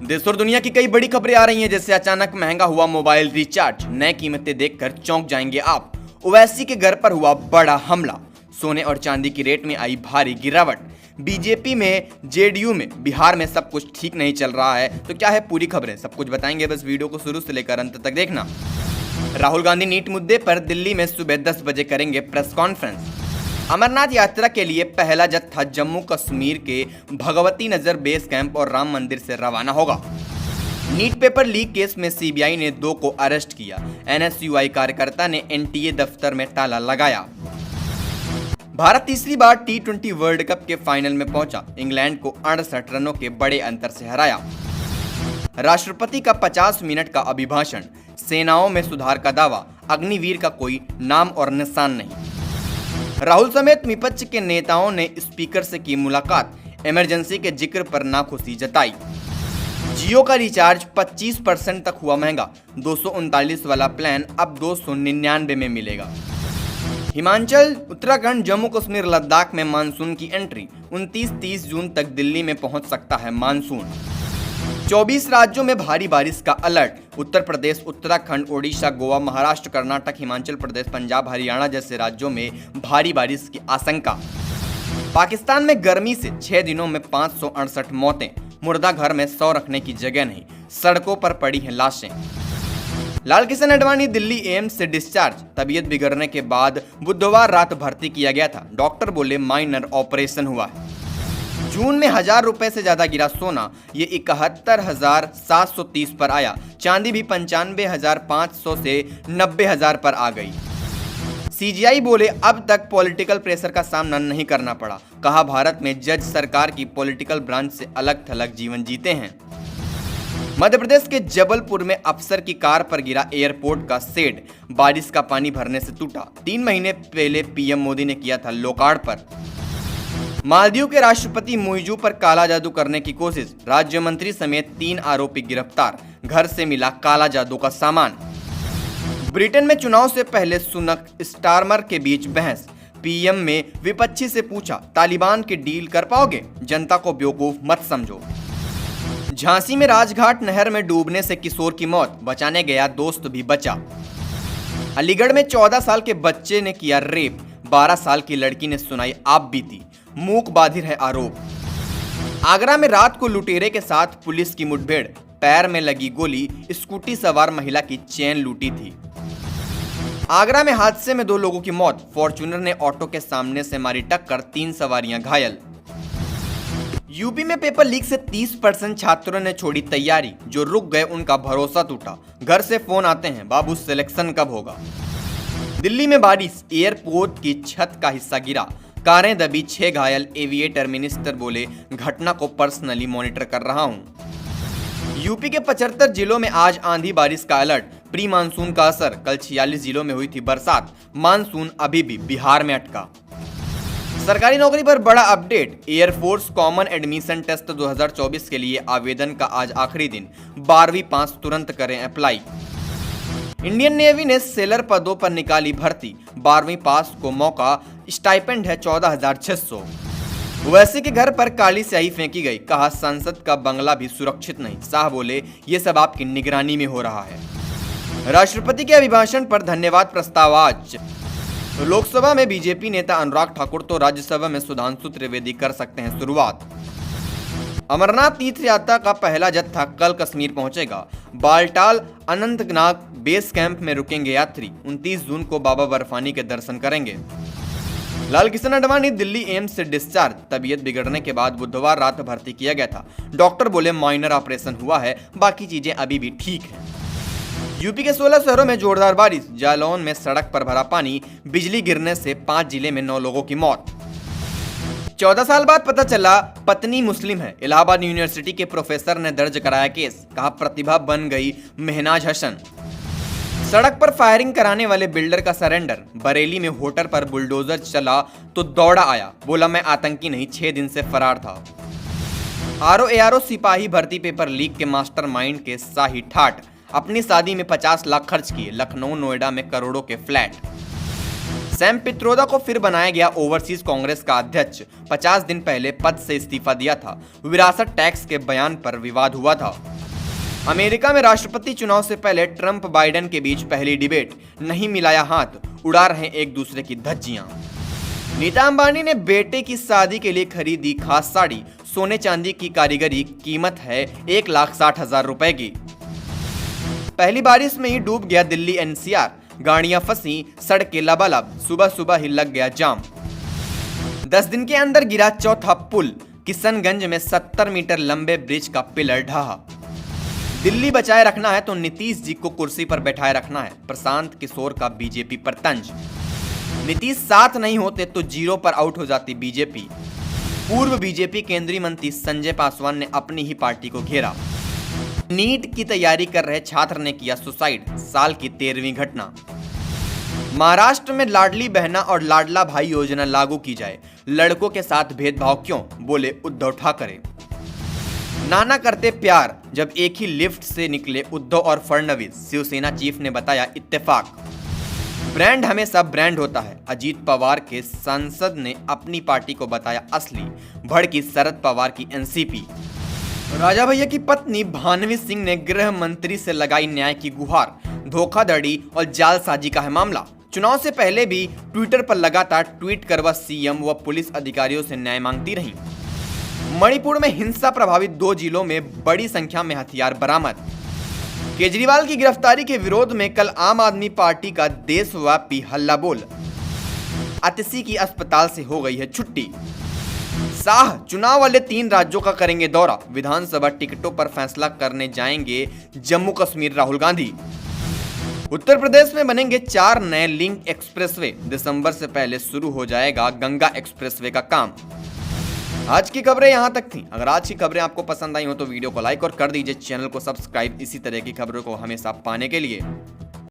देश और दुनिया की कई बड़ी खबरें आ रही हैं, जैसे अचानक महंगा हुआ मोबाइल रिचार्ज, नए कीमतें देखकर चौंक जाएंगे आप। ओवैसी के घर पर हुआ बड़ा हमला, सोने और चांदी की रेट में आई भारी गिरावट, बीजेपी में जेडीयू में बिहार में सब कुछ ठीक नहीं चल रहा है। तो क्या है पूरी खबरें, सब कुछ बताएंगे, बस वीडियो को शुरू से लेकर अंत तक देखना। राहुल गांधी नीट मुद्दे पर दिल्ली में सुबह 10 बजे करेंगे प्रेस कॉन्फ्रेंस। अमरनाथ यात्रा के लिए पहला जत्था जम्मू कश्मीर के भगवती नगर बेस कैंप और राम मंदिर से रवाना होगा। नीट पेपर लीक केस में सीबीआई ने 2 को अरेस्ट किया। एनएसयूआई कार्यकर्ता ने एनटीए दफ्तर में ताला लगाया। भारत तीसरी बार T20 वर्ल्ड कप के फाइनल में पहुंचा, इंग्लैंड को 68 रनों के बड़े अंतर से हराया। राष्ट्रपति का 50 मिनट का अभिभाषण, सेनाओं में सुधार का दावा, अग्निवीर का कोई नाम और निशान नहीं। राहुल समेत विपक्ष के नेताओं ने स्पीकर से की मुलाकात, इमरजेंसी के जिक्र पर नाखुशी जताई। जियो का रिचार्ज 25% तक हुआ महंगा, 239 वाला प्लान अब 299 में मिलेगा। हिमाचल, उत्तराखंड, जम्मू कश्मीर, लद्दाख में मानसून की एंट्री, 29-30 जून तक दिल्ली में पहुंच सकता है मानसून। 24 राज्यों में भारी बारिश का अलर्ट, उत्तर प्रदेश, उत्तराखंड, ओडिशा, गोवा, महाराष्ट्र, कर्नाटक, हिमाचल प्रदेश, पंजाब, हरियाणा जैसे राज्यों में भारी बारिश की आशंका। पाकिस्तान में गर्मी से 6 दिनों में 568 मौतें, मुर्दा घर में 100 रखने की जगह नहीं, सड़कों पर पड़ी हैं लाशें। लाल किशन आडवाणी दिल्ली एम्स से डिस्चार्ज, तबीयत बिगड़ने के बाद बुधवार रात भर्ती किया गया था, डॉक्टर बोले माइनर ऑपरेशन हुआ है। जून में 1000 रुपए से ज्यादा गिरा सोना, ये 71,730 पर आया। चांदी भी 95,500 से 90,000 पर आ गई। सीजीआई बोले अब तक पॉलिटिकल प्रेशर का सामना नहीं करना पड़ा, कहा भारत में जज सरकार की पॉलिटिकल ब्रांच से अलग थलग जीवन जीते हैं। मध्य प्रदेश के जबलपुर में अफसर की कार पर गिरा एयरपोर्ट का शेड, बारिश का पानी भरने से टूटा। 3 महीने पहले पीएम मोदी ने किया था लोकार्पण। मालदीव के राष्ट्रपति मुइजू पर काला जादू करने की कोशिश, राज्य मंत्री समेत 3 आरोपी गिरफ्तार, घर से मिला काला जादू का सामान। ब्रिटेन में चुनाव से पहले सुनक स्टारमर के बीच बहस, पीएम में विपक्षी से पूछा तालिबान की डील कर पाओगे, जनता को बेवकूफ मत समझो। झांसी में राजघाट नहर में डूबने से किशोर की मौत, बचाने गया दोस्त भी बचा। अलीगढ़ में 14 साल के बच्चे ने किया रेप, 12 साल की लड़की ने सुनाई आप बीती, मूक बाधिर है आरोप। आगरा में रात को लुटेरे के साथ पुलिस की मुठभेड़, पैर में लगी गोली, स्कूटी सवार महिला की चेन लूटी थी। आगरा में हादसे में 2 लोगों की मौत, फॉर्च्यूनर ने ऑटो के सामने से मारी टक्कर, 3 सवारियां घायल। यूपी में पेपर लीक से 30% छात्रों ने छोड़ी तैयारी, जो रुक गए उनका भरोसा टूटा, घर से फोन आते हैं बाबू सिलेक्शन कब होगा। दिल्ली में बारिश, एयरपोर्ट की छत का हिस्सा गिरा, कारें दबी, 6 घायल। एविएटर मिनिस्टर बोले घटना को पर्सनली मॉनिटर कर रहा हूं। यूपी के 75 जिलों में आज आंधी बारिश का अलर्ट, प्री मानसून का असर, कल 46 जिलों में हुई थी बरसात, मानसून अभी भी बिहार में अटका। सरकारी नौकरी पर बड़ा update, air force common admission test 2024 के लिए आवेदन का आज आखिरी दिन, 12वीं पास तुरंत करें अप्लाई। इंडियन नेवी ने सेलर पदों पर निकाली भर्ती, 12वीं पास को मौका, स्टाइपेंड है 14,600। ओवैसी के घर पर काली स्याही फेंकी गई, कहा संसद का बंगला भी सुरक्षित नहीं, शाह बोले ये सब आपकी निगरानी में हो रहा है। राष्ट्रपति के अभिभाषण पर धन्यवाद प्रस्ताव आज। लोकसभा में बीजेपी नेता अनुराग ठाकुर तो राज्यसभा में सुधांशु त्रिवेदी कर सकते हैं शुरुआत। अमरनाथ तीर्थ यात्रा का पहला जत्था कल कश्मीर पहुंचेगा, बालटाल अनंतनाग बेस कैंप में रुकेंगे यात्री, 29 जून को बाबा बर्फानी के दर्शन करेंगे। लाल किशन आडवाणी दिल्ली एम्स से डिस्चार्ज, तबीयत बिगड़ने के बाद बुधवार रात भर्ती किया गया था, डॉक्टर बोले माइनर ऑपरेशन हुआ है, बाकी चीजें अभी भी ठीक हैं। यूपी के 16 शहरों में जोरदार बारिश, जालौन में सड़क पर भरा पानी, बिजली गिरने से 5 जिले में 9 लोगों की मौत। 14 साल बाद पता चला पत्नी मुस्लिम है, इलाहाबाद यूनिवर्सिटी के प्रोफेसर ने दर्ज कराया केस, कहा प्रतिभा बन गई महनाज हसन। सड़क पर फायरिंग कराने वाले बिल्डर का सरेंडर, बरेली में होटल पर बुलडोजर चला तो दौड़ा आया, बोला मैं आतंकी नहीं, 6 दिन से फरार था। आरओ सिपाही भर्ती पेपर लीक के मास्टरमाइंड के शाही ठाट, अपनी शादी में 50 लाख खर्च किए, लखनऊ नोएडा में करोड़ों के फ्लैट। सैम पित्रोदा को फिर बनाया गया ओवरसीज कांग्रेस का अध्यक्ष। 50 दिन पहले पद से इस्तीफा दिया था। विरासत टैक्स के बयान पर विवाद हुआ था। अमेरिका में राष्ट्रपति चुनाव से पहले ट्रंप बाइडेन के बीच पहली डिबेट, नहीं मिलाया हाथ, उड़ा रहे एक दूसरे की धज्जियां। नीता अंबानी ने बेटे की शादी के लिए खरीदी खास साड़ी, सोने चांदी की कारीगरी, कीमत है 1,60,000 रुपए की। पहली बारिश में ही डूब गया दिल्ली एनसीआर, गाड़ियां फंसी, सड़कें लबालब, सुबह सुबह ही लग गया जाम। 10 दिन के अंदर गिरा चौथा पुल, किशनगंज में 70 मीटर लंबे ब्रिज का पिलर ढहा। दिल्ली बचाए रखना है तो नीतीश जी को कुर्सी पर बैठाए रखना है, प्रशांत किशोर का बीजेपी पर तंज। नीतीश साथ नहीं होते तो 0 पर आउट हो जाती बीजेपी। पूर्व बीजेपी केंद्रीय मंत्री संजय पासवान ने अपनी ही पार्टी को घेरा। नीट की तैयारी कर रहे छात्र ने किया सुसाइड, साल की 13वीं घटना। महाराष्ट्र में लाडली बहना और लाडला भाई योजना लागू की जाए, लड़कों के साथ भेदभाव क्यों, बोले उद्धव ठाकरे। नाना करते प्यार, जब एक ही लिफ्ट से निकले उद्धव और फडणवीस, शिवसेना चीफ ने बताया इत्तेफाक। ब्रांड हमेशा ब्रांड होता है, अजीत पवार के सांसद ने अपनी पार्टी को बताया असली, भड़की शरद पवार की एनसीपी। राजा भैया की पत्नी भानवी सिंह ने गृह मंत्री से लगाई न्याय की गुहार, धोखाधड़ी और जालसाजी का है मामला। चुनाव से पहले भी ट्विटर पर लगातार ट्वीट कर वह सीएम व पुलिस अधिकारियों से न्याय मांगती रहीं। मणिपुर में हिंसा प्रभावित 2 जिलों में बड़ी संख्या में हथियार बरामद। केजरीवाल की गिरफ्तारी के विरोध में कल आम आदमी पार्टी का देशव्यापी हल्ला बोल। आतिशी की अस्पताल से हो गई है छुट्टी। शाह चुनाव वाले 3 राज्यों का करेंगे दौरा, विधानसभा टिकटों पर फैसला करने जाएंगे जम्मू कश्मीर राहुल गांधी। उत्तर प्रदेश में बनेंगे 4 नए लिंक एक्सप्रेसवे, दिसंबर से पहले शुरू हो जाएगा गंगा एक्सप्रेसवे का काम। आज की खबरें यहां तक थी। अगर आज की खबरें आपको पसंद आई हो तो वीडियो को लाइक और कर दीजिए, चैनल को सब्सक्राइब इसी तरह की खबरों को हमेशा पाने के लिए।